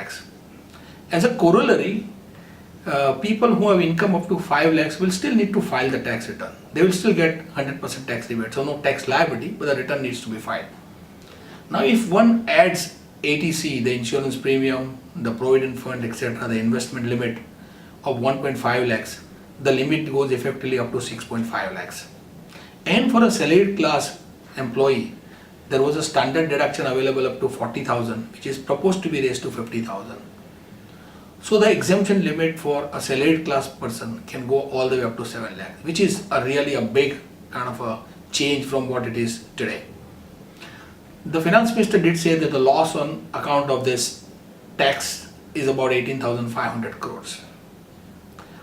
lakhs. As a corollary, people who have income up to 5 lakhs will still need to file the tax return. They will still get 100% tax rebate, so no tax liability, but the return needs to be filed. Now if one adds ATC, the insurance premium, the provident fund, etc., the investment limit of 1.5 lakhs, the limit goes effectively up to 6.5 lakhs. And for a salaried class employee, there was a standard deduction available up to 40,000, which is proposed to be raised to 50,000. So the exemption limit for a salaried class person can go all the way up to 7 lakhs, which is really a big kind of a change from what it is today. The finance minister did say that the loss on account of this tax is about 18,500 crores.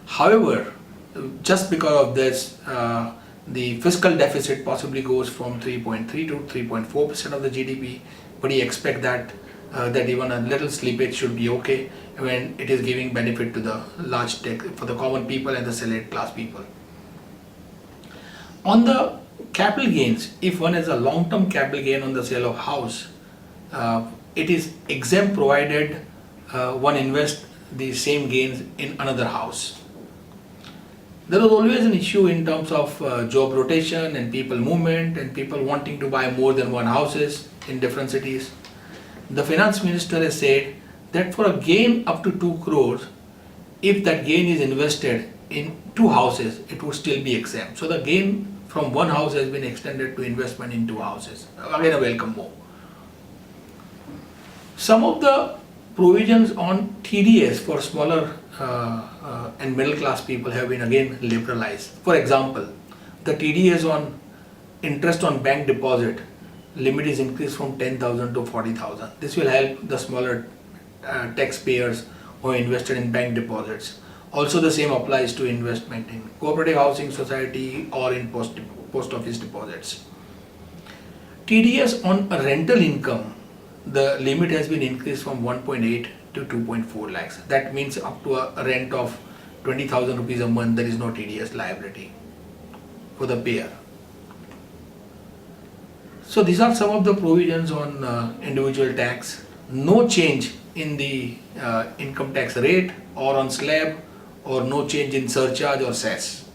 However, just because of this, the fiscal deficit possibly goes from 3.3 to 3.4% of the GDP, but we expect that even a little slippage should be okay when it is giving benefit to the large tech, for the common people and the salaried class people. On the capital gains, if one has a long-term capital gain on the sale of house, it is exempt provided one invests the same gains in another house. There was always an issue in terms of job rotation and people movement and people wanting to buy more than one houses in different cities. The finance minister has said that for a gain up to 2 crores, if that gain is invested in 2 houses, it would still be exempt. So the gain from one house has been extended to investment in 2 houses. Again, a welcome move. Some of the provisions on TDS for smaller and middle class people have been again liberalized. For example, the TDS on interest on bank deposit limit is increased from 10,000 to 40,000. This will help the smaller taxpayers who are invested in bank deposits. Also the same applies to investment in cooperative housing society or in post office deposits. TDS on a rental income, the limit has been increased from 1.8 to 2.4 lakhs. That means up to a rent of 20,000 rupees a month, there is no TDS liability for the payer. So these are some of the provisions on individual tax. No change in the income tax rate or on slab, or no change in surcharge or cess.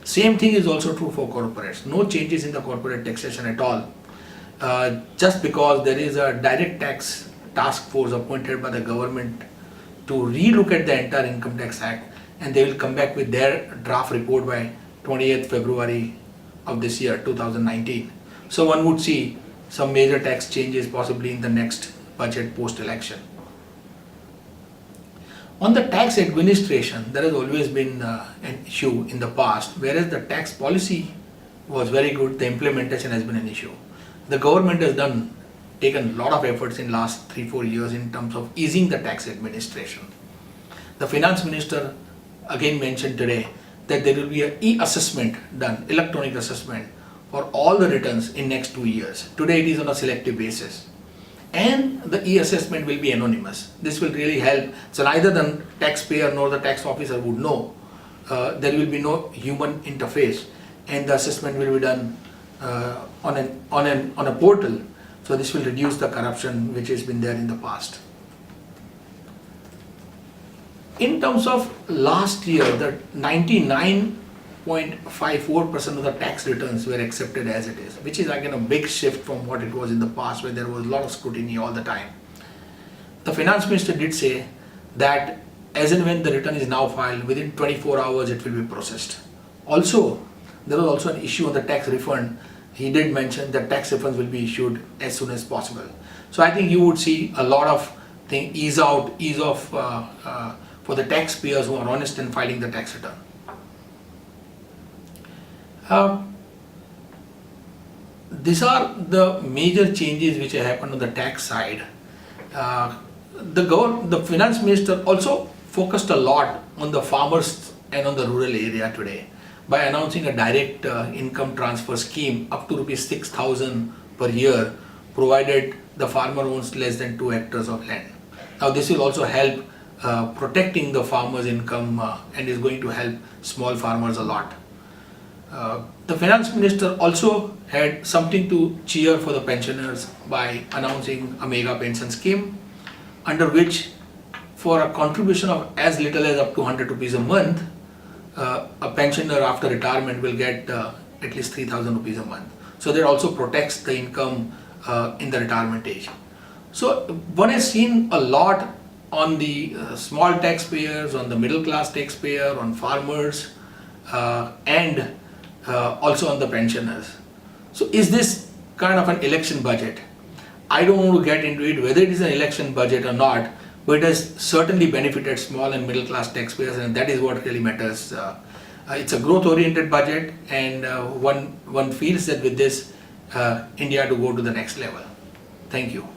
Same thing is also true for corporates. No changes in the corporate taxation at all. Just because there is a direct tax task force appointed by the government to relook at the entire Income Tax Act, and they will come back with their draft report by 28th February of this year, 2019. So one would see some major tax changes possibly in the next budget post-election. On the tax administration, there has always been an issue in the past, whereas the tax policy was very good, the implementation has been an issue. The government has taken a lot of efforts in last 3-4 years in terms of easing the tax administration. The finance minister again mentioned today that there will be an e-assessment done, electronic assessment for all the returns in next 2 years. Today it is on a selective basis. And the e-assessment will be anonymous. This will really help. So neither the taxpayer nor the tax officer would know. There will be no human interface, and the assessment will be done on a portal. So this will reduce the corruption which has been there in the past. In terms of last year, the 99.54% of the tax returns were accepted as it is, which is again a big shift from what it was in the past, where there was a lot of scrutiny all the time. The finance minister did say that as and when the return is now filed, within 24 hours it will be processed. Also, there was also an issue on the tax refund. He did mention that tax refunds will be issued as soon as possible. So I think you would see a lot of ease off for the taxpayers who are honest in filing the tax return. These are the major changes which have happened on the tax side. The finance minister also focused a lot on the farmers and on the rural area today by announcing a direct income transfer scheme up to rupees 6,000 per year, provided the farmer owns less than 2 hectares of land. Now this will also help protecting the farmer's income and is going to help small farmers a lot. The finance minister also had something to cheer for the pensioners by announcing a mega pension scheme, under which for a contribution of as little as up to 100 rupees a month, a pensioner after retirement will get at least 3,000 rupees a month. So that also protects the income in the retirement age. So one has seen a lot on the small taxpayers, on the middle class taxpayer, on farmers, and also on the pensioners. So is this kind of an election budget? I don't want to get into it whether it is an election budget or not, but it has certainly benefited small and middle class taxpayers, and that is what really matters. It's a growth oriented budget, and one feels that with this India to go to the next level. Thank you.